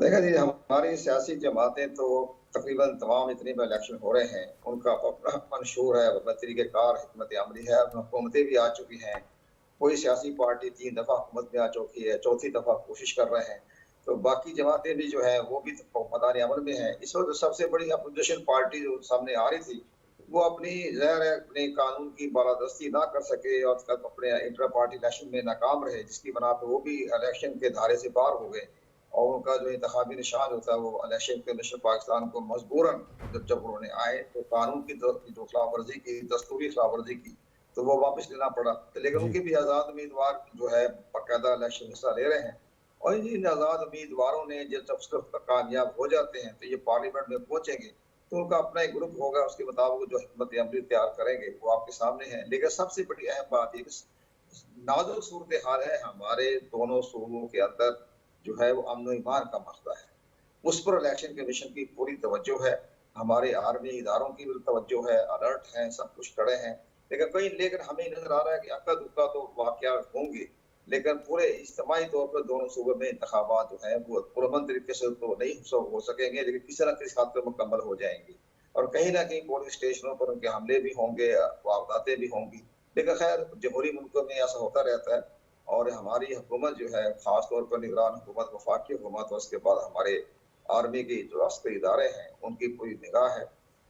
دیکھا جی ہماری سیاسی جماعتیں تو تقریباً تمام جتنے بھی الیکشن ہو رہے ہیں ان کا اپنا منشور ہے، اپنا طریقہ کار حکمت عملی ہے، حکومتیں بھی آ چکی ہیں، کوئی سیاسی پارٹی 3 دفعہ حکومت میں آ چکی ہے، چوتھی دفعہ کوشش کر رہے ہیں، تو باقی جماعتیں بھی جو ہیں وہ بھی حکمران عمل میں ہیں۔ اس وقت سب سے بڑی اپوزیشن پارٹی جو سامنے آ رہی تھی وہ اپنی ظاہر ہے اپنے قانون کی بالادستی نہ کر سکے اور اپنے انٹرا پارٹی الیکشن میں ناکام رہے، جس کی بنا پہ وہ بھی الیکشن کے دھارے سے باہر ہو گئے، اور ان کا جو انتخابی نشان ہوتا ہے وہ الیکشن کمیشن پاکستان کو مجبوراً جب انہوں نے آئے تو قانون کی جو خلاف ورزی کی، دستوری خلاف ورزی کی، تو وہ واپس لینا پڑا، لیکن ان جی کے بھی آزاد امیدوار جو ہے باقاعدہ الیکشن میں حصہ لے رہے ہیں، اور ان آزاد امیدواروں نے جب کامیاب ہو جاتے ہیں تو یہ پارلیمنٹ میں پہنچیں گے تو ان کا اپنا ایک گروپ ہوگا، اس کے مطابق جو حکمت عملی تیار کریں گے وہ آپ کے سامنے ہے۔ لیکن سب سے بڑی اہم بات یہ نازک صورتحال ہے ہمارے دونوں صوبوں کے اندر جو ہے وہ امن و ایمان کا مسئلہ ہے، اس پر الیکشن کمیشن کی پوری توجہ ہے، ہمارے آرمی اداروں کی بھی توجہ ہے، الرٹ ہیں، سب کچھ کھڑے ہیں، لیکن ہمیں نظر آ رہا ہے کہ اکا دکا تو واقعات ہوں گے، لیکن پورے اجتماعی طور پر دونوں صوبوں میں انتخابات جو ہیں وہ پرامن طریقے سے تو نہیں ہو سکیں گے، لیکن کسی نہ کسی حد پہ مکمل ہو جائیں گے، اور کہیں نہ کہیں پولنگ اسٹیشنوں پر ان کے حملے بھی ہوں گے، وارداتیں بھی ہوں گی، لیکن خیر جمہوری ملکوں میں ایسا ہوتا رہتا ہے، اور ہماری حکومت جو ہے خاص طور پر نگران حکومت، وفاقی حکومت، اور اس کے بعد ہمارے آرمی کی جو عسکری ادارے ہیں ان کی پوری نگاہ ہے،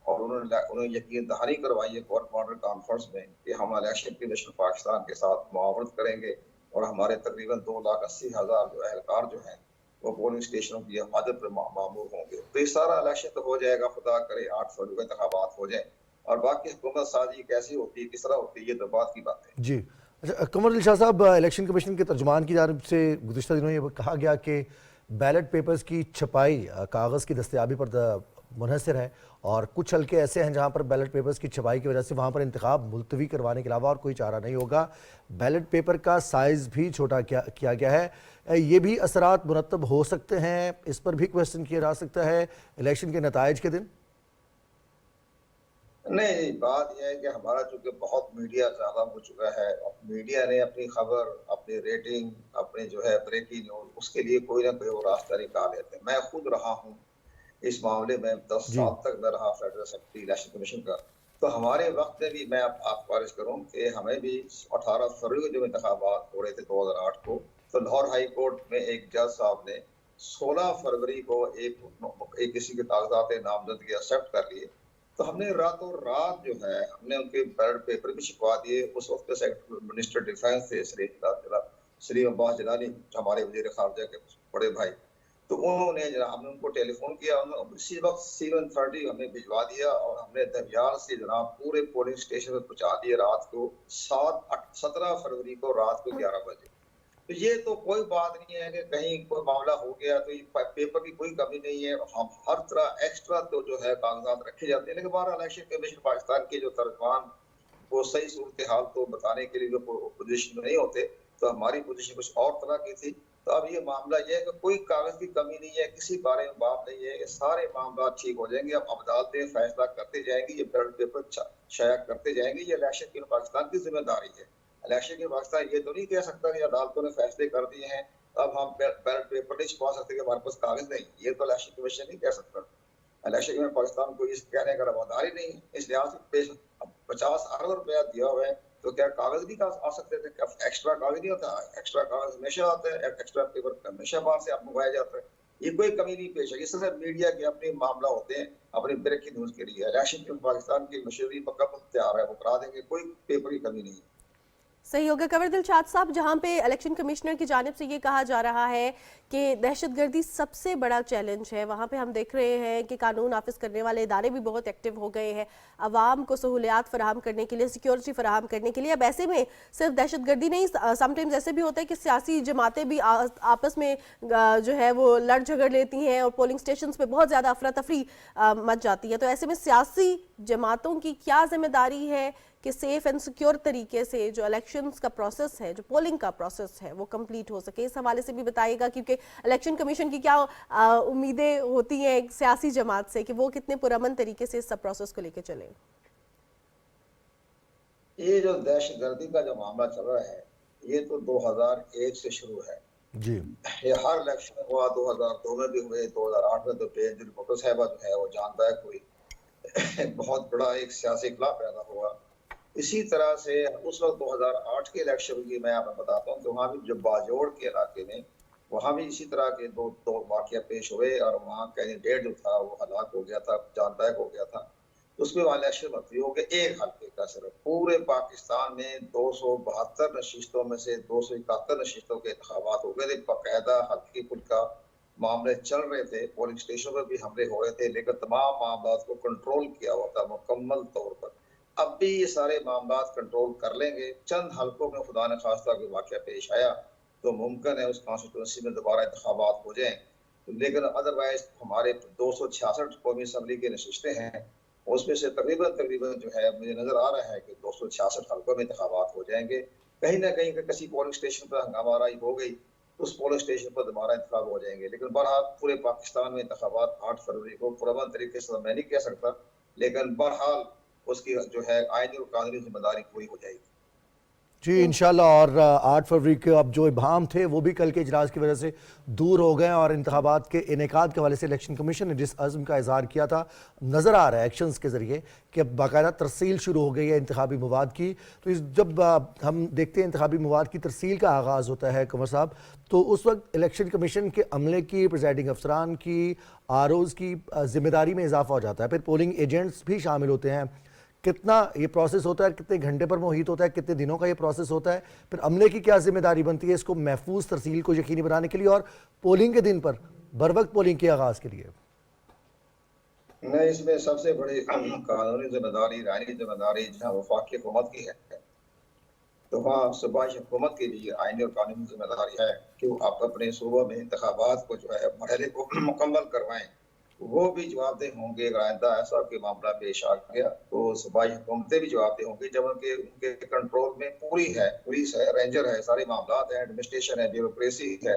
اور انہوں نے یقین دہانی کروائی ہے کورٹ ماڈل کانفرنس میں کہ ہم الیکشن کمیشن پاکستان کے ساتھ معاونت کریں گے، اور ہمارے تقریباً 2,80,000 جو اہلکار جو ہیں وہ پولنگ اسٹیشنوں کی حفاظت پر معمور ہوں گے، تو یہ سارا الیکشن تو ہو جائے گا، خدا کرے 8 فروری کو انتخابات ہو جائیں، اور باقی حکومت سازی کیسی ہوتی ہے، کس طرح ہوتی ہے، یہ تو بات کی بات ہے۔ جی اچھا قمر دل شاہ صاحب، الیکشن کمیشن کے ترجمان کی جانب سے گزشتہ دنوں یہ کہا گیا کہ بیلٹ پیپرز کی چھپائی کاغذ کی دستیابی پر منحصر ہے، اور کچھ حلقے ایسے ہیں جہاں پر بیلٹ پیپرز کی چھپائی کی وجہ سے وہاں پر انتخاب ملتوی کروانے کے علاوہ اور کوئی چارہ نہیں ہوگا، بیلٹ پیپر کا سائز بھی چھوٹا کیا گیا ہے، یہ بھی اثرات مرتب ہو سکتے ہیں، اس پر بھی کویسچن کیا جا سکتا ہے الیکشن کے نتائج کے دن؟ نہیں، بات یہ ہے کہ ہمارا چونکہ بہت میڈیا زیادہ ہو چکا ہے، میڈیا نے اپنی خبر، اپنی ریٹنگ، اپنے جو ہے بریکنگ نیوز، اس کے لیے کوئی نہ کوئی وہ راستہ نکال لیتے ہیں۔ میں خود رہا ہوں اس معاملے میں، 10 جی سال تک میں رہا فیڈرل سیکرٹری الیکشن کمیشن کا، تو ہمارے وقت میں بھی میں آپ کو عرض کروں کہ ہمیں بھی 18 فروری کو جو انتخابات ہو رہے تھے 2008 کو، تو لاہور ہائی کورٹ میں ایک جج صاحب نے 16 فروری کو ایک کسی کے کاغذات نامزدگی ایکسیپٹ کر لیے، تو ہم نے راتوں رات جو ہے ہم نے ان کے بیلٹ پیپر بھی چھپوا دیے۔ اس وقت کے منسٹر ڈیفینس تھے سلیم عباس جیلانی، ہمارے وزیر خارجہ کے بڑے بھائی، تو انہوں نے جناب ہم نے ان کو ٹیلی فون کیا، اسی وقت 7:30 ہمیں بھجوا دیا، اور ہم نے دھمیال سے جناب پورے پولنگ اسٹیشن پر پہنچا دیے رات کو 17 فروری کو رات کو 11 بجے۔ تو یہ تو کوئی بات نہیں ہے کہ کہیں کوئی معاملہ ہو گیا تو یہ پیپر کی کوئی کمی نہیں ہے، ہم ہر طرح ایکسٹرا تو جو ہے کاغذات رکھے جاتے ہیں، لیکن بہرحال الیکشن کمیشن پاکستان کے جو ترجمان وہ صحیح صورتحال تو بتانے کے لیے جو پوزیشن میں نہیں ہوتے، تو ہماری پوزیشن کچھ اور طرح کی تھی، تو اب یہ معاملہ یہ ہے کہ کوئی کاغذ کی کمی نہیں ہے، کسی بارے میں بات نہیں ہے، یہ سارے معاملات ٹھیک ہو جائیں گے، اب عدالتیں فیصلہ کرتے جائیں گی، یہ بیلٹ پیپر شائع کرتے جائیں گے، یہ الیکشن کمیشن پاکستان کی ذمہ داری ہے۔ الیکشن کے پاکستان یہ تو نہیں کہہ سکتا کہ عدالتوں نے فیصلے کر دیے ہیں اب ہم بیلٹ پیپر نہیں چھپا سکتے کہ ہمارے پاس کاغذ نہیں، یہ تو الیکشن کمیشن نہیں کہہ سکتا، الیکشن کمیشن پاکستان کو اس کہنے کا رواداری نہیں ہے، اس لحاظ سے 50 ارب روپیہ دیا ہوا ہے تو کیا کاغذ بھی آ سکتے تھے، کیا ایکسٹرا کاغذ نہیں ہوتا؟ ایکسٹرا کاغذ ہمیشہ آتا ہے، ایکسٹرا پیپر ہمیشہ باہر سے آپ منگوایا جاتا ہے، یہ کوئی کمی نہیں پیش ہے، اس طرح میڈیا کے اپنے معاملہ ہوتے ہیں اپنی بریکنگ نیوز کے لیے، الیکشن کمیشن پاکستان کی مشینری مکمل تیار ہے، وہ کرا دیں گے، کوئی پیپر کی کمی نہیں ہے۔ صحیح ہوگا قمر دل شاد صاحب، جہاں پہ الیکشن کمشنر کی جانب سے یہ کہا جا رہا ہے کہ دہشت گردی سب سے بڑا چیلنج ہے، وہاں پہ ہم دیکھ رہے ہیں کہ قانون نافذ کرنے والے ادارے بھی بہت ایکٹیو ہو گئے ہیں عوام کو سہولیات فراہم کرنے کے لیے، سیکیورٹی فراہم کرنے کے لیے۔ اب ایسے میں صرف دہشت گردی نہیں، سم ٹائمز ایسے بھی ہوتا ہے کہ سیاسی جماعتیں بھی آپس میں جو ہے وہ لڑ جھگڑ لیتی ہیں اور پولنگ سٹیشنز پہ بہت زیادہ افراتفری مچ جاتی ہے، تو ایسے میں سیاسی جماعتوں کی کیا ذمہ داری ہے کہ سیف اینڈ سیکیور طریقے سے جو الیکشنز کا پروسیس ہے، جو پولنگ کا پروسیس ہے وہ کمپلیٹ ہو سکے؟ اس حوالے سے بھی بتائیے گا، کیونکہ الیکشن کمیشن کی کیا امیدیں ہوتی ہیں ایک سیاسی جماعت سے کہ وہ کتنے پرامن طریقے سے اس سب پروسیس کو لے کے چلیں؟ یہ جو دہشت گردی کا جو معاملہ چل رہا ہے یہ تو 2001 سے شروع ہے، جی یہ ہر الیکشن میں ہوا، 2002 میں بھی ہوئے، 2008 میں تو بینظیر بھٹو صاحبہ جو ہے وہ جانتا ہے کوئی بہت بڑا ایک سیاسی اخلاق پیدا ہوا۔ اسی طرح سے اس وقت 2008 کے الیکشن کی میں آپ کو بتاتا ہوں کہ وہاں بھی جو باجوڑ کے علاقے میں وہاں بھی اسی طرح کے دو واقعہ پیش ہوئے اور وہاں کینڈیڈیٹ جو تھا وہ ہلاک ہو گیا تھا، جان بحق ہو گیا تھا۔ اس میں وہاں الیکشن متوی ہو گیا ایک حلقے کا، صرف پورے پاکستان میں 272 نشستوں میں سے 271 نشستوں کے انتخابات ہو گئے تھے، باقاعدہ حلقے کل کا معاملے چل رہے تھے، پولنگ اسٹیشن پر بھی حملے ہو رہے تھے، لیکن تمام معاملات کو کنٹرول کیا ہوا تھا مکمل طور پر۔ اب بھی یہ سارے معاملات کنٹرول کر لیں گے، چند حلقوں میں خدا نہ خواستہ کوئی واقعہ پیش آیا تو ممکن ہے اس کانسٹیٹوئنسی میں دوبارہ انتخابات ہو جائیں، لیکن ادروائز ہمارے 266 قومی اسمبلی کے نشستیں ہیں، اس میں سے تقریباً جو ہے مجھے نظر آ رہا ہے کہ 266 حلقوں میں انتخابات ہو جائیں گے۔ کہیں نہ کہیں کسی پولنگ اسٹیشن پر ہنگامہ آرائی ہو گئی، اس پولنگ اسٹیشن پر دوبارہ انتخاب ہو جائیں گے، لیکن بہرحال پورے پاکستان میں انتخابات 8 فروری کو پرامن طریقے سے میں نہیں کہہ سکتا، لیکن بہرحال اس کی جو ہے آئینی اور قانونی ذمہ داری پوری ہو جائے گی۔ جی انشاءاللہ، اور 8 فروری کے اب جو ابہام تھے وہ بھی کل کے اجلاس کی وجہ سے دور ہو گئے، اور انتخابات کے انعقاد کے حوالے سے الیکشن کمیشن نے جس عزم کا اظہار کیا تھا، نظر آ رہا ہے ایکشنز کے ذریعے کہ اب باقاعدہ ترسیل شروع ہو گئی ہے انتخابی مواد کی۔ تو جب ہم دیکھتے ہیں انتخابی مواد کی ترسیل کا آغاز ہوتا ہے قمر صاحب، تو اس وقت الیکشن کمیشن کے عملے کی، پریزائڈنگ افسران کی، آرઓز کی ذمہ داری میں اضافہ ہو جاتا ہے، پھر پولنگ ایجنٹس بھی شامل ہوتے ہیں۔ کتنا یہ پروسیس ہوتا ہے، کتنے گھنٹے پر محیط ہوتا ہے، کتنے دنوں کا یہ پروسیس ہوتا ہے، پھر عملے کی کیا ذمہ داری بنتی ہے اس کو محفوظ ترسیل کو یقینی بنانے کے لیے اور پولنگ کے دن پر بروقت پولنگ کے آغاز کے لیے؟ نہیں، اس میں سب سے بڑی قانونی ذمہ داری، آئینی ذمہ داری جہاں وفاقی حکومت کی ہے، تو وہاں صوبائی حکومت کے لیے آئینی اور قانونی ذمہ داری ہے کہ وہ آپ اپنے صوبوں میں انتخابات کو جو ہے مرحلے کو مکمل کروائیں۔ وہ بھی جواب دہ ہوں گے اگر آئندہ ایسا کہ معاملہ پیش آ گیا تو صوبائی حکومتیں بھی جواب دہ ہوں گی، جب ان کے کنٹرول میں پوری ہے، پولیس ہے، رینجر ہے، سارے معاملات ہیں، ایڈمنسٹریشن ہے، بیوروکریسی ہے،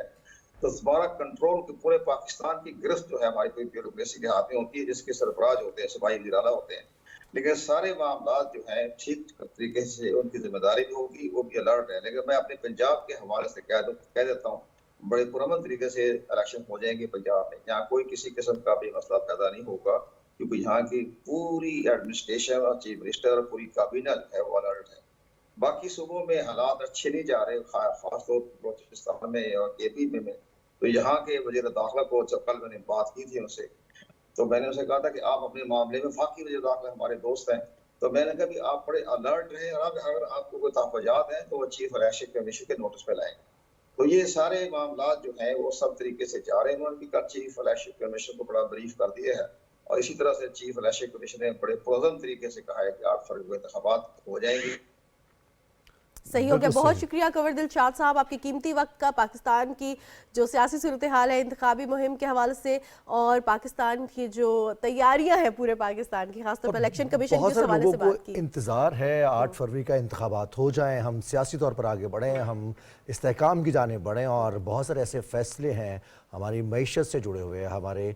تو ہمارا کنٹرول پورے پاکستان کی گرفت جو ہے ہماری کوئی بیوروکریسی کے ہاتھ میں ہوتی ہے، جس کے سربراہ ہوتے ہیں صوبائی وزیر اعلیٰ ہوتے ہیں، لیکن سارے معاملات جو ہیں ٹھیک طریقے سے ان کی ذمہ داری بھی ہوگی، وہ بھی الرٹ ہے۔ لیکن میں اپنے پنجاب کے حوالے سے کہہ دیتا ہوں بڑے پرامن طریقے سے الیکشن ہو جائیں گے پنجاب میں، یہاں کوئی کسی قسم کا بھی مسئلہ پیدا نہیں ہوگا، کیونکہ یہاں کی پوری ایڈمنسٹریشن اور چیف منسٹر اور پوری کابینہ جو ہے وہ الرٹ ہے۔ باقی صوبوں میں حالات اچھے نہیں جا رہے، خاص طور پر بلوچستان میں اور کے پی میں، تو یہاں کے وزیر داخلہ کو جب کل میں نے بات کی تھی ان سے، تو میں نے اسے کہا تھا کہ آپ اپنے معاملے میں، وفاقی وزیر داخلہ ہمارے دوست ہیں، تو میں نے کہا کہ آپ بڑے الرٹ رہیں، اور اگر آپ کو کوئی تحفظات ہیں تو وہ چیف الیکشن کمیشن کے نوٹس پہ لائیں۔ تو یہ سارے معاملات جو ہیں وہ سب طریقے سے جا رہے ہیں، انہوں نے بھی چیف الیکشن کمیشن کو بڑا بریف کر دیا ہے، اور اسی طرح سے چیف الیکشن کمیشن نے بڑے پرعزم طریقے سے کہا ہے کہ 8 فروری کو انتخابات ہو جائیں گے۔ صحیح ہو گیا، بالکل بہت صحیح۔ شکریہ کنور دلشاد صاحب آپ کے قیمتی وقت کا، پاکستان کی جو سیاسی صورتحال ہے انتخابی مہم کے حوالے سے، اور پاکستان کی جو تیاریاں ہیں پورے پاکستان کی، خاص طور پر الیکشن کمیشن بہت کے سارے حوالے لوگوں سے کو بات کی۔ انتظار ہے 8 فروری کا انتخابات ہو جائیں، ہم سیاسی طور پر آگے بڑھیں، ہم استحکام کی جانب بڑھیں، اور بہت سارے ایسے فیصلے ہیں ہماری معیشت سے جڑے ہوئے، ہمارے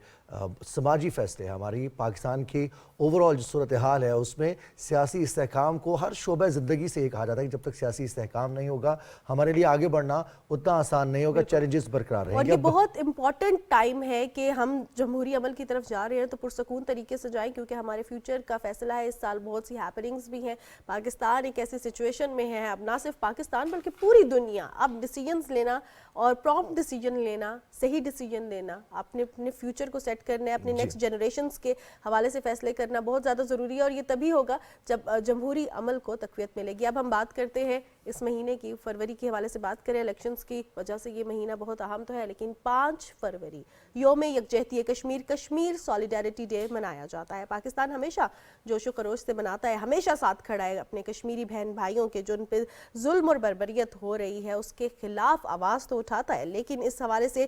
سماجی فیصلے، ہماری پاکستان کی اوورآل جو صورتحال ہے اس میں سیاسی استحکام کو ہر شعبہ زندگی سے یہ کہا جاتا ہے کہ جب تک سیاسی استحکام نہیں ہوگا ہمارے لیے آگے بڑھنا اتنا آسان نہیں ہوگا، چیلنجز برقرار رہیں اور گے۔ یہ بہت امپورٹنٹ ٹائم ہے کہ ہم جمہوری عمل کی طرف جا رہے ہیں تو پرسکون طریقے سے جائیں، کیونکہ ہمارے فیوچر کا فیصلہ ہے۔ اس سال بہت سی ہیپننگز بھی ہیں، پاکستان ایک ایسی سچویشن میں ہے، اب نہ صرف پاکستان بلکہ پوری دنیا، اب ڈیسیجنز لینا اور پرومپٹ ڈیسیجن لینا، صحیح ڈیسیجن لینا، اپنے فیوچر کو سیٹ کرنا ہے، اپنے نیکسٹ جنریشنز کے حوالے سے فیصلے کرنا بہت زیادہ ضروری ہے، اور یہ تبھی ہوگا جب جمہوری عمل کو تقویت ملے گی۔ اب ہم بات کرتے ہیں اس مہینے کی، فروری کے حوالے سے بات کریں، الیکشنز کی وجہ سے یہ مہینہ بہت اہم تو ہے، لیکن 5 فروری یوم یکجہتی کشمیر، کشمیر سولیڈیرٹی ڈے منایا جاتا ہے۔ پاکستان ہمیشہ جوش و خروش سے مناتا ہے، ہمیشہ ساتھ کھڑا ہے اپنے کشمیری بہن بھائیوں کے، جو ان پہ ظلم اور بربریت ہو رہی ہے اس کے خلاف آواز تو اٹھاتا ہے۔ لیکن اس حوالے سے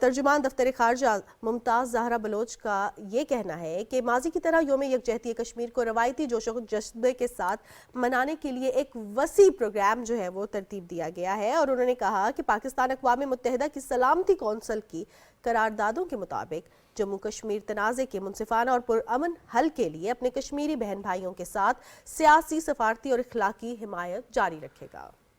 ترجمان دفتر خارجہ ممتاز زہرا بلوچ کا یہ کہنا ہے کہ ماضی کی طرح یوم یکجہتی کشمیر کو روایتی جوش و جذبے کے ساتھ منانے کے لیے ایک وسیع پروگرام جو ہے وہ ترتیب دیا گیا ہے، اور انہوں نے کہا کہ پاکستان اقوام متحدہ کی سلامتی کونسل کی قراردادوں کے مطابق جموں کشمیر تنازع کے منصفانہ اور پرامن حل کے لیے اپنے کشمیری بہن بھائیوں کے ساتھ سیاسی، سفارتی اور اخلاقی حمایت جاری رکھے گا۔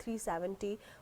370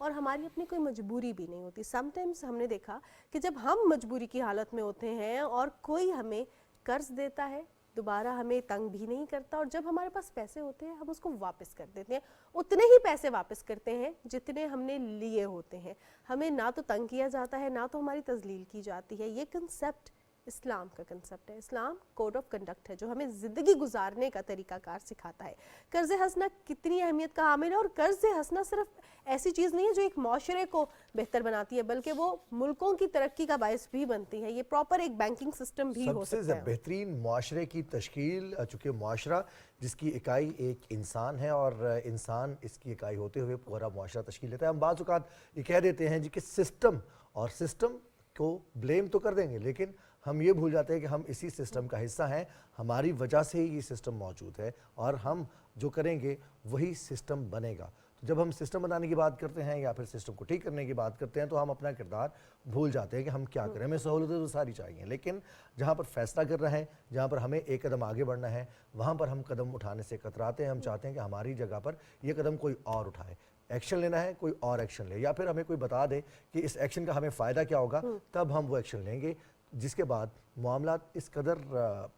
اور ہماری اپنی کوئی مجبوری بھی نہیں ہوتی. سم ٹائمز ہم نے دیکھا کہ جب ہم مجبوری کی حالت میں ہوتے ہیں اور کوئی ہمیں قرض دیتا ہے دوبارہ ہمیں تنگ بھی نہیں کرتا, اور جب ہمارے پاس پیسے ہوتے ہیں ہم اس کو واپس کر دیتے ہیں, اتنے ہی پیسے واپس کرتے ہیں جتنے ہم نے لیے ہوتے ہیں. ہمیں نہ تو تنگ کیا جاتا ہے نہ تو ہماری تذلیل کی جاتی ہے. یہ کنسیپٹ اسلام کا کنسیپٹ ہے. اسلام کوڈ آف کنڈکٹ ہے جو ہمیں زندگی گزارنے کا طریقہ کار سکھاتا ہے. قرض ہنسنا کتنی اہمیت کا حامل ہے, اور قرض ہنسنا صرف ایسی چیز نہیں ہے جو ایک معاشرے کو بہتر بناتی ہے بلکہ وہ ملکوں کی ترقی کا باعث بھی بنتی ہے. یہ پراپر ایک بینکنگ سسٹم بھی ہو سب سے سکتا ہے. بہترین معاشرے کی تشکیل, چونکہ معاشرہ جس کی اکائی ایک انسان ہے اور انسان اس کی اکائی ہوتے ہوئے پورا معاشرہ تشکیل لیتا ہے. ہم بعض اوقات یہ کہہ دیتے ہیں جی کہ سسٹم, اور سسٹم کو بلیم تو کر دیں گے لیکن ہم یہ بھول جاتے ہیں کہ ہم اسی سسٹم کا حصہ ہیں, ہماری وجہ سے ہی یہ سسٹم موجود ہے اور ہم جو کریں گے وہی سسٹم بنے گا. تو جب ہم سسٹم بنانے کی بات کرتے ہیں یا پھر سسٹم کو ٹھیک کرنے کی بات کرتے ہیں تو ہم اپنا کردار بھول جاتے ہیں کہ ہم کیا کریں. ہمیں سہولتیں تو ساری چاہیے لیکن جہاں پر فیصلہ کرنا ہے, جہاں پر ہمیں ایک قدم آگے بڑھنا ہے, وہاں پر ہم قدم اٹھانے سے کتراتے ہیں. ہم چاہتے ہیں کہ ہماری جگہ پر یہ قدم کوئی اور اٹھائے. ایکشن لینا ہے کوئی اور ایکشن لے, یا پھر ہمیں کوئی بتا دے کہ اس ایکشن کا ہمیں فائدہ کیا ہوگا, تب ہم وہ ایکشن لیں گے. جس کے بعد معاملات اس قدر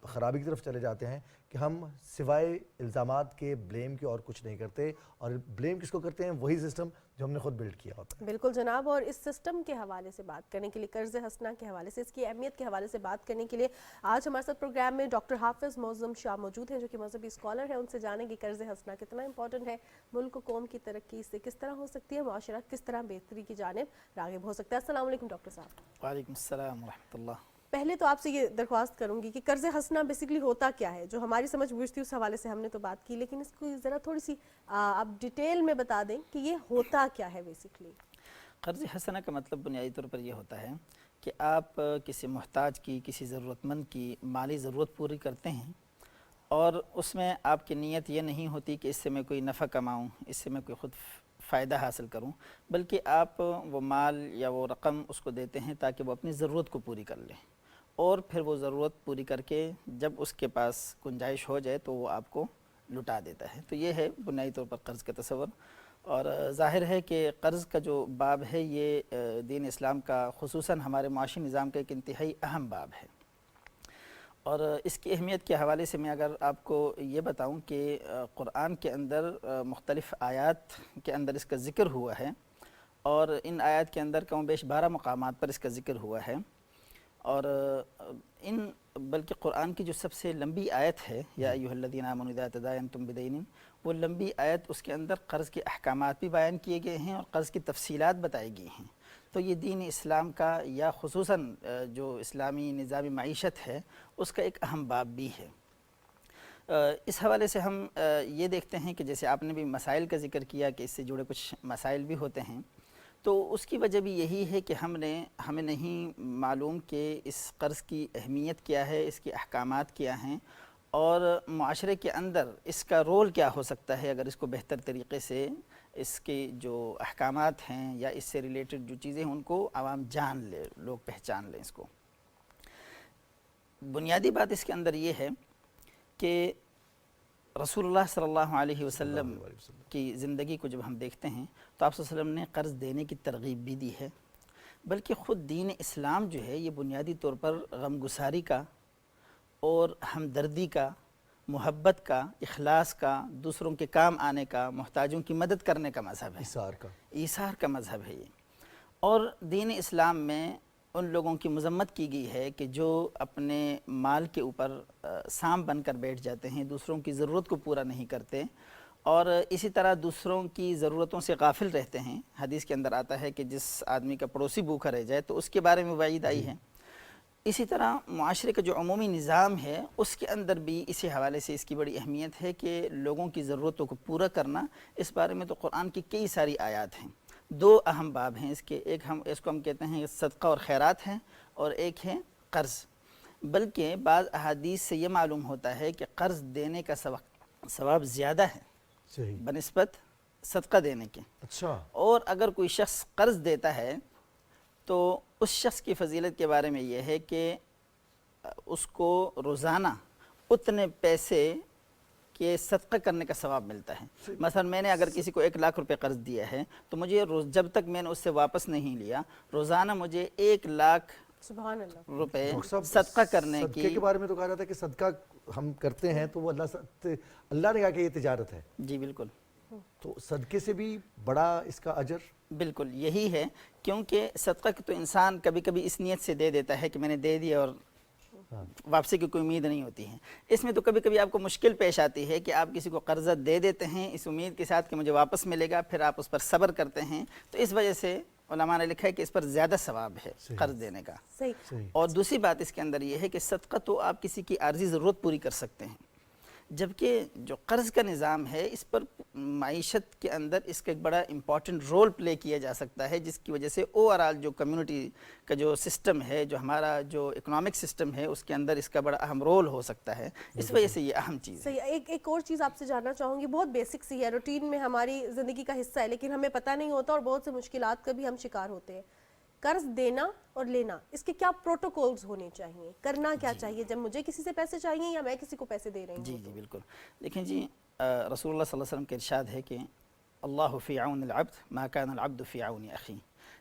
خرابی کی طرف چلے جاتے ہیں کہ ہم سوائے الزامات کے بلیم کے اور کچھ نہیں کرتے, اور بلیم کس کو کرتے ہیں, وہی سسٹم جو ہم نے خود بلڈ کیا ہوتا ہے. بالکل جناب, اور اس سسٹم کے حوالے سے بات کرنے کے لیے, قرض ہنسنا کے حوالے سے, اس کی اہمیت کے حوالے سے بات کرنے کے لیے آج ہمارے ساتھ پروگرام میں ڈاکٹر حافظ معظم شاہ موجود ہیں جو کہ مذہبی اسکالر ہیں. ان سے جانیں گے قرض ہنسنا کتنا امپورٹنٹ ہے, ملک و قوم کی ترقی سے کس طرح ہو سکتی ہے, معاشرہ کس طرح بہتری کی جانب راغب ہو سکتا ہے. السلام علیکم ڈاکٹر صاحب. وعلیکم السلام ورحمۃ اللہ. پہلے تو آپ سے یہ درخواست کروں گی کہ قرض ہنسنا بیسیکلی ہوتا کیا ہے, جو ہماری سمجھ بوجھ تھی اس حوالے سے ہم نے تو بات کی, لیکن اس کو ذرا تھوڑی سی آپ ڈیٹیل میں بتا دیں کہ یہ ہوتا کیا ہے بیسیکلی. قرض حسنہ کا مطلب بنیادی طور پر یہ ہوتا ہے کہ آپ کسی محتاج کی, کسی ضرورت مند کی مالی ضرورت پوری کرتے ہیں, اور اس میں آپ کی نیت یہ نہیں ہوتی کہ اس سے میں کوئی نفع کماؤں, اس سے میں کوئی خود فائدہ حاصل کروں, بلکہ آپ وہ مال یا وہ رقم اس کو دیتے ہیں تاکہ وہ اپنی ضرورت کو پوری کر لیں, اور پھر وہ ضرورت پوری کر کے جب اس کے پاس گنجائش ہو جائے تو وہ آپ کو لٹا دیتا ہے. تو یہ ہے بنیادی طور پر قرض کا تصور. اور ظاہر ہے کہ قرض کا جو باب ہے یہ دین اسلام کا خصوصاً ہمارے معاشی نظام کا ایک انتہائی اہم باب ہے. اور اس کی اہمیت کے حوالے سے میں اگر آپ کو یہ بتاؤں کہ قرآن کے اندر مختلف آیات کے اندر اس کا ذکر ہوا ہے, اور ان آیات کے اندر کم و بیش 12 مقامات پر اس کا ذکر ہوا ہے. اور بلکہ قرآن کی جو سب سے لمبی آیت ہے, یا ایھا الذین آمنوا اذا تداینتم بدین, وہ لمبی آیت اس کے اندر قرض کے احکامات بھی بیان کیے گئے ہیں اور قرض کی تفصیلات بتائی گئی ہیں. تو یہ دین اسلام کا, یا خصوصاً جو اسلامی نظام معیشت ہے, اس کا ایک اہم باب بھی ہے. اس حوالے سے ہم یہ دیکھتے ہیں کہ جیسے آپ نے بھی مسائل کا ذکر کیا کہ اس سے جڑے کچھ مسائل بھی ہوتے ہیں, تو اس کی وجہ بھی یہی ہے کہ ہمیں نہیں معلوم کہ اس قرض کی اہمیت کیا ہے, اس کے احکامات کیا ہیں, اور معاشرے کے اندر اس کا رول کیا ہو سکتا ہے اگر اس کو بہتر طریقے سے اس کے جو احکامات ہیں یا اس سے ریلیٹڈ جو چیزیں ہیں ان کو عوام جان لے, لوگ پہچان لیں اس کو. بنیادی بات اس کے اندر یہ ہے کہ رسول اللہ صلی اللہ علیہ وسلم کی زندگی کو جب ہم دیکھتے ہیں تو آپ صلی اللہ علیہ وسلم نے قرض دینے کی ترغیب بھی دی ہے, بلکہ خود دین اسلام جو ہے یہ بنیادی طور پر غمگساری کا اور ہمدردی کا, محبت کا, اخلاص کا, دوسروں کے کام آنے کا, محتاجوں کی مدد کرنے کا مذہب ہے, ایثار کا مذہب ہے یہ. اور دین اسلام میں ان لوگوں کی مذمت کی گئی ہے کہ جو اپنے مال کے اوپر سام بن کر بیٹھ جاتے ہیں, دوسروں کی ضرورت کو پورا نہیں کرتے, اور اسی طرح دوسروں کی ضرورتوں سے غافل رہتے ہیں. حدیث کے اندر آتا ہے کہ جس آدمی کا پڑوسی بھوکا رہ جائے تو اس کے بارے میں وعید آئی ہے. اسی طرح معاشرے کا جو عمومی نظام ہے اس کے اندر بھی اسی حوالے سے اس کی بڑی اہمیت ہے کہ لوگوں کی ضرورتوں کو پورا کرنا. اس بارے میں تو قرآن کی کئی ساری آیات ہیں. 2 اہم باب ہیں اس کے, ایک اس کو ہم کہتے ہیں صدقہ اور خیرات ہیں, اور ایک ہے قرض. بلکہ بعض احادیث سے یہ معلوم ہوتا ہے کہ قرض دینے کا ثواب زیادہ ہے بنسبت صدقہ دینے کے. اچھا. اور اگر کوئی شخص قرض دیتا ہے تو اس شخص کی فضیلت کے بارے میں یہ ہے کہ اس کو روزانہ اتنے پیسے کہ صدقہ کرنے کا ثواب ملتا ہے۔ مثلا میں نے اگر کسی کو 1 لاکھ روپے قرض دیا ہے تو مجھے جب تک میں نے اس سے واپس نہیں لیا روزانہ مجھے 1 لاکھ سبحان اللہ۔ روپے ڈاکٹر صاحب، صدقہ کرنے صدقے کی۔ کے بارے میں تو کہا جاتا ہے کہ صدقہ ہم کرتے ہیں تو وہ اللہ نے کہا کہ یہ تجارت ہے، جی بالکل، تو صدقے سے بھی بڑا اس کا اجر۔ بالکل یہی ہے، کیونکہ صدقہ تو انسان کبھی کبھی اس نیت سے دے دیتا ہے کہ میں نے دے دیا اور واپسی کی کوئی امید نہیں ہوتی ہے۔ اس میں تو کبھی کبھی آپ کو مشکل پیش آتی ہے کہ آپ کسی کو قرضہ دے دیتے ہیں اس امید کے ساتھ کہ مجھے واپس ملے گا، پھر آپ اس پر صبر کرتے ہیں، تو اس وجہ سے علماء نے لکھا ہے کہ اس پر زیادہ ثواب ہے قرض دینے کا۔ صحیح۔ اور دوسری بات اس کے اندر یہ ہے کہ صدقہ تو آپ کسی کی عارضی ضرورت پوری کر سکتے ہیں، جبکہ جو قرض کا نظام ہے اس پر معیشت کے اندر اس کا ایک بڑا امپورٹنٹ رول پلے کیا جا سکتا ہے، جس کی وجہ سے اوورآل جو کمیونٹی کا جو سسٹم ہے، جو ہمارا جو اکنامک سسٹم ہے، اس کے اندر اس کا بڑا اہم رول ہو سکتا ہے۔ اس وجہ سے یہ اہم چیز ہے۔ صحیح۔ ایک اور چیز آپ سے جاننا چاہوں گی، بہت بیسک سی ہے، روٹین میں ہماری زندگی کا حصہ ہے لیکن ہمیں پتہ نہیں ہوتا اور بہت سے مشکلات کا بھی ہم شکار ہوتے ہیں۔ قرض دینا اور لینا، اس کے کیا پروٹوکولز ہونے چاہیے؟ کرنا کیا چاہیے جب مجھے کسی سے پیسے چاہیے یا میں کسی کو پیسے دے رہی ہوں؟ جی بالکل، دیکھیں جی، رسول اللہ صلی اللہ علیہ وسلم کا ارشاد ہے کہ اللہ فی عون العبد ما کان العبد فی عون اخی،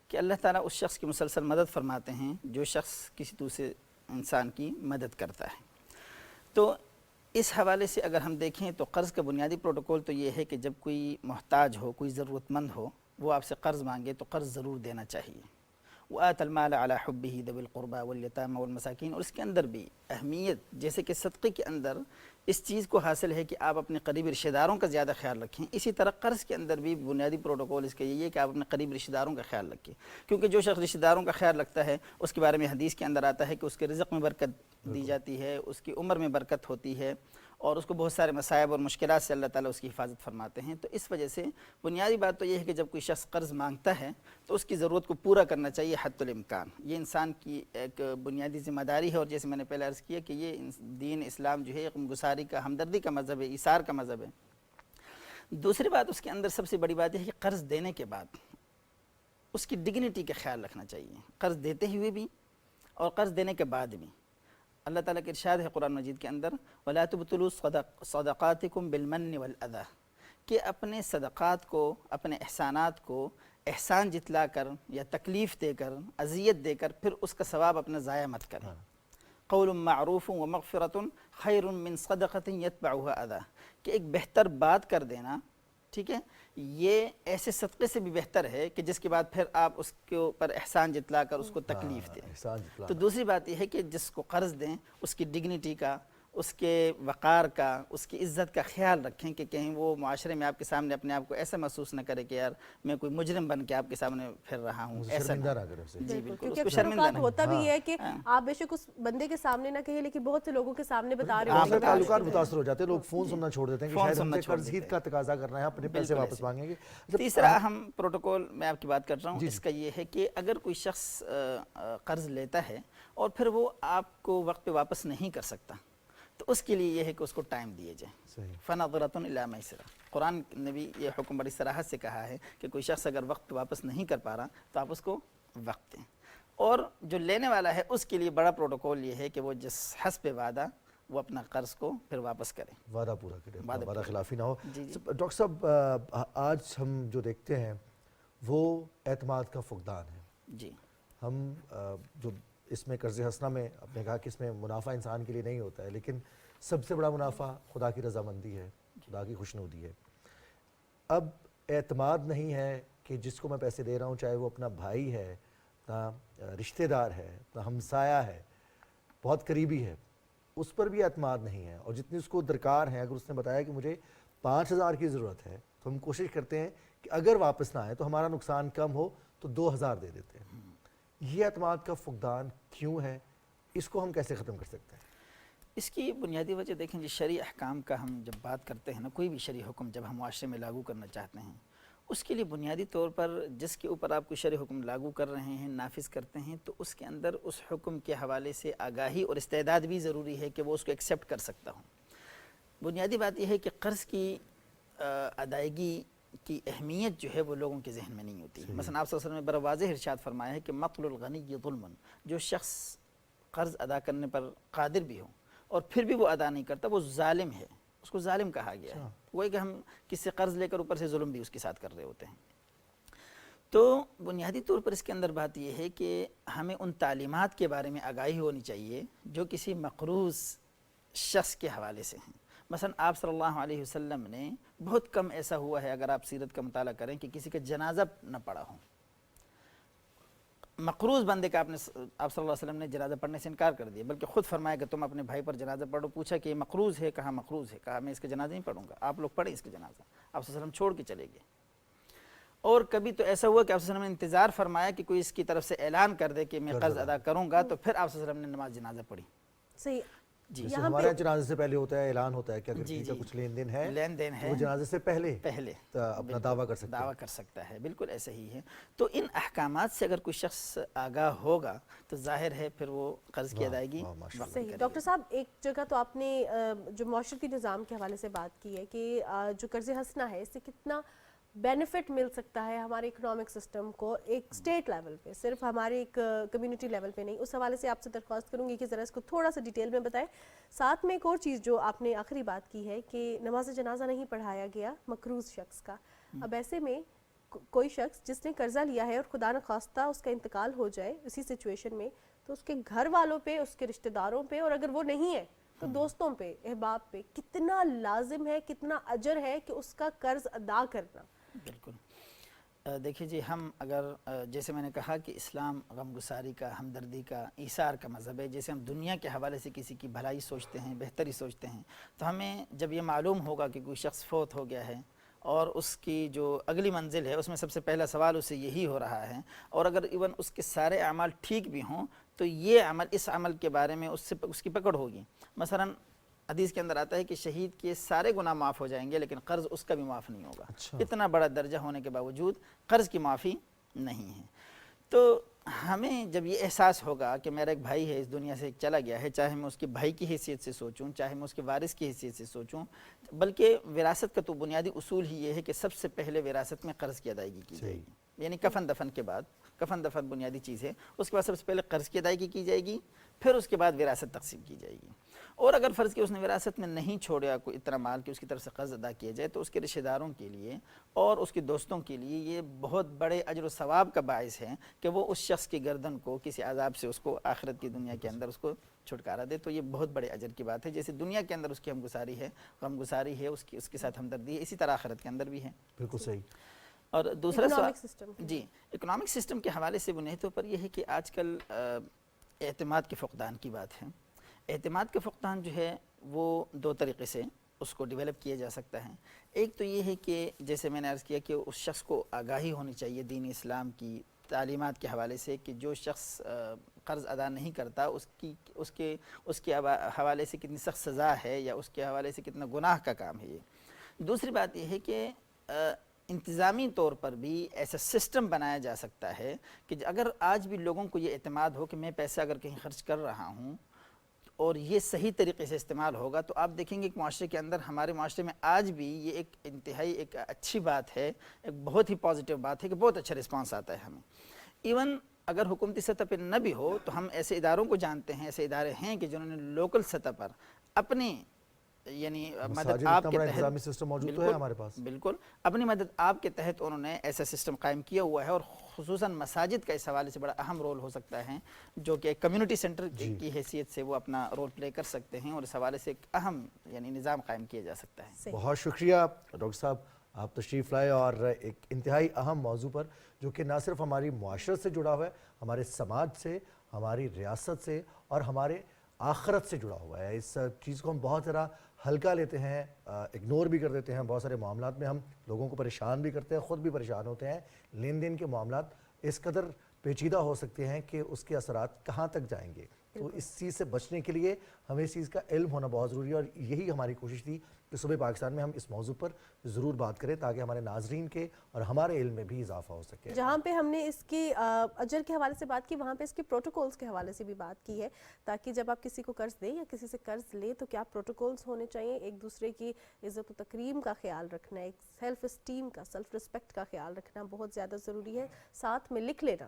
کہ اللہ تعالیٰ اس شخص کی مسلسل مدد فرماتے ہیں جو شخص کسی دوسرے انسان کی مدد کرتا ہے۔ تو اس حوالے سے اگر ہم دیکھیں تو قرض کا بنیادی پروٹوکول تو یہ ہے کہ جب کوئی محتاج ہو، کوئی ضرورت مند ہو، وہ آپ سے قرض مانگے تو قرض ضرور دینا چاہیے۔ وآت المال على حبه ذوي القربى واليتامى والمساکین، اور اس کے اندر بھی اہمیت، جیسے کہ صدقے کے اندر اس چیز کو حاصل ہے کہ آپ اپنے قریبی رشتہ داروں کا زیادہ خیال رکھیں، اسی طرح قرض کے اندر بھی بنیادی پروٹوکول اس کا یہی ہے کہ آپ اپنے قریبی رشتہ داروں کا خیال رکھیں، کیونکہ جو شخص رشتہ داروں کا خیال رکھتا ہے اس کے بارے میں حدیث کے اندر آتا ہے کہ اس کے رزق میں برکت دی جاتی ہے، اس کی عمر میں برکت ہوتی ہے، اور اس کو بہت سارے مصائب اور مشکلات سے اللہ تعالیٰ اس کی حفاظت فرماتے ہیں۔ تو اس وجہ سے بنیادی بات تو یہ ہے کہ جب کوئی شخص قرض مانگتا ہے تو اس کی ضرورت کو پورا کرنا چاہیے حد الامکان، یہ انسان کی ایک بنیادی ذمہ داری ہے، اور جیسے میں نے پہلے عرض کیا کہ یہ دین اسلام جو ہے غم گساری کا، ہمدردی کا مذہب ہے، ایثار کا مذہب ہے۔ دوسری بات اس کے اندر سب سے بڑی بات یہ ہے کہ قرض دینے کے بعد اس کی ڈگنیٹی کا خیال رکھنا چاہیے، قرض دیتے ہوئے بھی اور قرض دینے کے بعد بھی۔ اللہ تعالیٰ کے ارشاد ہے قرآن مجید کے اندر وَلَا تُبْطِلُوا صَدَقَاتِكُمْ بِالْمَنِّ وَالْأَذَىٰ، کہ اپنے صدقات کو، اپنے احسانات کو احسان جتلا کر یا تکلیف دے کر، اذیت دے کر پھر اس کا ثواب اپنا ضائع مت کریں۔ قول معروف ومغفرۃ خیر من صدقۃ یتبعها اذی، کہ ایک بہتر بات کر دینا، ٹھیک ہے، یہ ایسے صدقے سے بھی بہتر ہے کہ جس کے بعد پھر آپ اس کے اوپر احسان جتلا کر اس کو تکلیف دیں۔ احسان جتلانا۔ تو دوسری بات یہ ہے کہ جس کو قرض دیں اس کی ڈگنیٹی کا، اس کے وقار کا، اس کی عزت کا خیال رکھیں کہ کہیں وہ معاشرے میں آپ کے سامنے اپنے آپ کو ایسا محسوس نہ کرے کہ یار میں کوئی مجرم بن کے آپ کے سامنے پھر رہا ہوں، ایسا شرمندہ نہ کرے اسے۔ جی بالکل، اس کیونکہ کو اکثر شرمندہ اوقات نہ ہوتا بھی یہ ہے کہ آپ بے شک اس بندے کے سامنے نہ کہیں لیکن بہت سے لوگوں کے سامنے بتا رہے آپس میں ہوتے تعلقات متاثر ہو جاتے ہیں، لوگ فون سننا چھوڑ دیتے ہیں کہ فون شاید ہم سننا سے چھوڑ قرض دیتے ہی کا تقاضا کرنا ہے، اپنے پیسے بالکل واپس ایسے۔ مانگیں گے۔ تیسرا اہم پروٹوکول میں آپ کی بات کر رہا ہوں، اس کا یہ ہے کہ اگر کوئی شخص قرض لیتا ہے اور پھر وہ آپ کو وقت پہ واپس نہیں کر سکتا تو اس کے لیے یہ ہے کہ اس کو ٹائم دیے جائے۔ صحیح۔ فَنَظْرَةٌ إِلَىٰ مَيْسَرَةٍ، قرآن نے بھی یہ حکم بڑی صراحت سے کہا ہے کہ کوئی شخص اگر وقت پہ واپس نہیں کر پا رہا تو آپ اس کو وقت دیں، اور جو لینے والا ہے اس کے لیے بڑا پروٹوکول یہ ہے کہ وہ جس حسب وعدہ وہ اپنا قرض کو پھر واپس کریں، وعدہ پورا کرے، وعدہ وعدہ خلافی نہ ہو۔ جی جی۔ ڈاکٹر صاحب، آج ہم جو دیکھتے ہیں وہ اعتماد کا فقدان ہے۔ جی ہم جو اس میں قرض حسنہ میں آپ نے کہا کہ اس میں منافع انسان کے لیے نہیں ہوتا ہے، لیکن سب سے بڑا منافع خدا کی رضامندی ہے، خدا کی خوشنودی ہے۔ اب اعتماد نہیں ہے کہ جس کو میں پیسے دے رہا ہوں، چاہے وہ اپنا بھائی ہے، اپنا رشتہ دار ہے، اپنا ہمسایہ ہے، بہت قریبی ہے، اس پر بھی اعتماد نہیں ہے، اور جتنی اس کو درکار ہے، اگر اس نے بتایا کہ مجھے 5,000 کی ضرورت ہے تو ہم کوشش کرتے ہیں کہ اگر واپس نہ آئے تو ہمارا نقصان کم ہو تو 2,000 دے دیتے ہیں۔ یہ اعتماد کا فقدان کیوں ہے؟ اس کو ہم کیسے ختم کر سکتے ہیں؟ اس کی بنیادی وجہ دیکھیں جی، شرعی احکام کا ہم جب بات کرتے ہیں نا، کوئی بھی شرعی حکم جب ہم معاشرے میں لاگو کرنا چاہتے ہیں، اس کے لیے بنیادی طور پر جس کے اوپر آپ کوئی شرعی حکم لاگو کر رہے ہیں، نافذ کرتے ہیں، تو اس کے اندر اس حکم کے حوالے سے آگاہی اور استعداد بھی ضروری ہے کہ وہ اس کو ایکسیپٹ کر سکتا ہوں۔ بنیادی بات یہ ہے کہ قرض کی ادائیگی کی اہمیت جو ہے وہ لوگوں کے ذہن میں نہیں ہوتی ہے۔ مثلا آپ صلی اللہ علیہ وسلم نے بڑا واضح ارشاد فرمایا ہے کہ مقل الغنی ظلم، جو شخص قرض ادا کرنے پر قادر بھی ہو اور پھر بھی وہ ادا نہیں کرتا وہ ظالم ہے، اس کو ظالم کہا گیا ہے. وہی کہ ہم کس سے قرض لے کر اوپر سے ظلم بھی اس کے ساتھ کر رہے ہوتے ہیں. تو بنیادی طور پر اس کے اندر بات یہ ہے کہ ہمیں ان تعلیمات کے بارے میں آگاہی ہونی چاہیے جو کسی مقروض شخص کے حوالے سے ہیں. مثلا آپ صلی اللہ علیہ وسلم نے بہت کم ایسا ہوا ہے، اگر آپ سیرت کا مطالعہ کریں، کہ کسی کا جنازہ نہ پڑھا ہو. مقروض بندے کا آپ صلی اللہ علیہ وسلم نے جنازہ پڑھنے سے انکار کر دیا، بلکہ خود فرمایا کہ تم اپنے بھائی پر جنازہ پڑھو. پوچھا کہ یہ مقروض ہے، کہا مقروض ہے. کہا میں اس کا جنازہ نہیں پڑھوں گا، آپ لوگ پڑھیں اس کا جنازہ. آپ صلی اللہ علیہ وسلم چھوڑ کے چلے گئے. اور کبھی تو ایسا ہوا کہ آپ صلی اللہ علیہ وسلم نے انتظار فرمایا کہ کوئی اس کی طرف سے اعلان کر دے کہ میں قرض ادا کروں گا، تو پھر آپ صلی اللہ علیہ وسلم نے نماز جنازہ پڑھی. صحیح. جی جیسے ہمارے جنازے سے پہلے ہوتا ہے اعلان ہوتا ہے کہ اگر جی کسی کا جی کچھ لین دین ہے ہے وہ جنازے سے پہلے پہلے اپنا دعویٰ کر سکتا ہے. دعویٰ کر سکتا ہے. بالکل ایسا ہی ہے. تو ان احکامات سے اگر کوئی شخص آگاہ ہوگا تو ظاہر ہے پھر وہ قرض کی ادائیگی وقت صحیح. ڈاکٹر صاحب ایک جگہ تو آپ نے جو معاشرتی نظام کے حوالے سے بات کی ہے کہ جو قرض حسنہ ہے اس سے کتنا بینیفٹ مل سکتا ہے ہمارے اکنامک سسٹم کو ایک اسٹیٹ لیول پہ، صرف ہمارے ایک کمیونٹی لیول پہ نہیں. اس حوالے سے آپ سے درخواست کروں گی کہ ذرا اس کو تھوڑا سا ڈیٹیل میں بتائیں. ساتھ میں ایک اور چیز جو آپ نے آخری بات کی ہے کہ نماز جنازہ نہیں پڑھایا گیا مقروض شخص کا. اب ایسے میں کوئی شخص جس نے قرضہ لیا ہے اور خدا نخواستہ اس کا انتقال ہو جائے اسی سچویشن میں، تو اس کے گھر والوں پہ، اس کے رشتہ داروں پہ، اور اگر وہ نہیں ہے تو دوستوں پہ، احباب پہ کتنا لازم ہے، کتنا اجر ہے کہ اس کا قرض ادا کرنا. بالکل. دیکھیے جی، ہم اگر جیسے میں نے کہا کہ اسلام غمگساری کا، ہمدردی کا، ایثار کا مذہب ہے. جیسے ہم دنیا کے حوالے سے کسی کی بھلائی سوچتے ہیں، بہتری سوچتے ہیں، تو ہمیں جب یہ معلوم ہوگا کہ کوئی شخص فوت ہو گیا ہے اور اس کی جو اگلی منزل ہے اس میں سب سے پہلا سوال اس سے یہی ہو رہا ہے، اور اگر ایون اس کے سارے اعمال ٹھیک بھی ہوں تو یہ عمل، اس عمل کے بارے میں اس کی پکڑ ہوگی. مثلا حدیث کے اندر آتا ہے کہ شہید کے سارے گناہ معاف ہو جائیں گے لیکن قرض اس کا بھی معاف نہیں ہوگا. اتنا بڑا درجہ ہونے کے باوجود قرض کی معافی نہیں ہے. تو ہمیں جب یہ احساس ہوگا کہ میرا ایک بھائی ہے اس دنیا سے چلا گیا ہے، چاہے میں اس کے بھائی کی حیثیت سے سوچوں، چاہے میں اس کے وارث کی حیثیت سے سوچوں، بلکہ وراثت کا تو بنیادی اصول ہی یہ ہے کہ سب سے پہلے وراثت میں قرض کی ادائیگی کی جائے گی. یعنی کفن دفن کے بعد، کفن دفن بنیادی چیز ہے، اس کے بعد سب سے پہلے قرض کی ادائیگی کی جائے گی، پھر اس کے بعد وراثت تقسیم کی جائے گی. اور اگر فرض کہ اس نے وراثت میں نہیں چھوڑا کوئی اتنا مال کہ اس کی طرف سے قرض ادا کیا جائے، تو اس کے رشتہ داروں کے لیے اور اس کے دوستوں کے لیے یہ بہت بڑے اجر و ثواب کا باعث ہے کہ وہ اس شخص کی گردن کو کسی عذاب سے اس کو آخرت کی دنیا کے اندر اس کو چھٹکارا دے. تو یہ بہت بڑے اجر کی بات ہے. جیسے دنیا کے اندر اس کی ہمگساری ہے، غمگساری ہے، اس کے ساتھ ہمدردی ہے، اسی طرح آخرت کے اندر بھی ہے. بالکل صحیح. اور دوسرا سوال سسٹم جی اکنامک سسٹم کے حوالے سے بنیادی طور پر یہ ہے کہ آج کل اعتماد کے فقدان کی بات ہے. اعتماد کا فقدان جو ہے وہ دو طریقے سے اس کو ڈیولپ کیا جا سکتا ہے. ایک تو یہ ہے کہ جیسے میں نے عرض کیا کہ اس شخص کو آگاہی ہونی چاہیے دین اسلام کی تعلیمات کے حوالے سے کہ جو شخص قرض ادا نہیں کرتا اس کے حوالے سے کتنی سخت سزا ہے یا اس کے حوالے سے کتنا گناہ کا کام ہے یہ. دوسری بات یہ ہے کہ انتظامی طور پر بھی ایسا سسٹم بنایا جا سکتا ہے کہ اگر آج بھی لوگوں کو یہ اعتماد ہو کہ میں پیسہ اگر کہیں خرچ کر رہا ہوں اور یہ صحیح طریقے سے استعمال ہوگا، تو آپ دیکھیں گے کہ معاشرے کے اندر، ہمارے معاشرے میں آج بھی یہ ایک انتہائی ایک اچھی بات ہے، ایک بہت ہی پازیٹیو بات ہے کہ بہت اچھا رسپانس آتا ہے ہمیں. ایون اگر حکومتی سطح پہ نہ بھی ہو تو ہم ایسے اداروں کو جانتے ہیں، ایسے ادارے ہیں کہ جنہوں نے لوکل سطح پر اپنی یعنی مدد آپ کے تحت انتظامی سسٹم موجود ہے ہمارے پاس. بالکل اپنی مدد آپ کے تحت انہوں نے ایسا سسٹم قائم کیا ہوا ہے. اور خصوصاً مساجد کا اس حوالے سے بڑا اہم رول ہو سکتا ہے، جو کہ ایک کمیونٹی سینٹر کی حیثیت سے وہ اپنا رول پلے کر سکتے ہیں، اور اس حوالے سے ایک اہم یعنی نظام قائم کیا جا سکتا ہے. بہت شکریہ ڈاکٹر صاحب، آپ تشریف لائے اور ایک انتہائی اہم موضوع پر جو کہ نہ صرف ہماری معاشرت سے جڑا ہوا ہے، ہمارے سماج سے، ہماری ریاست سے اور ہمارے آخرت سے جڑا ہوا ہے. اس چیز کو ہم بہت ذرا ہلکا لیتے ہیں، اگنور بھی کر دیتے ہیں. بہت سارے معاملات میں ہم لوگوں کو پریشان بھی کرتے ہیں، خود بھی پریشان ہوتے ہیں. لین دین کے معاملات اس قدر پیچیدہ ہو سکتے ہیں کہ اس کے اثرات کہاں تک جائیں گے. تو اس چیز سے بچنے کے لیے ہمیں اس چیز کا علم ہونا بہت ضروری ہے، اور یہی ہماری کوشش تھی کہ صبح پاکستان میں ہم اس موضوع پر ضرور بات کریں تاکہ ہمارے ناظرین کے اور ہمارے علم میں بھی اضافہ ہو سکے. جہاں پہ ہم نے اس کے اجر کے حوالے سے بات کی، وہاں پہ اس کے پروٹوکولز کے حوالے سے بھی بات کی ہے، تاکہ جب آپ کسی کو قرض دیں یا کسی سے قرض لیں تو کیا پروٹوکولز ہونے چاہیے. ایک دوسرے کی عزت و تکریم کا خیال رکھنا، ایک سیلف اسٹیم کا، سیلف رسپیکٹ کا خیال رکھنا بہت زیادہ ضروری ہے. ساتھ میں لکھ لینا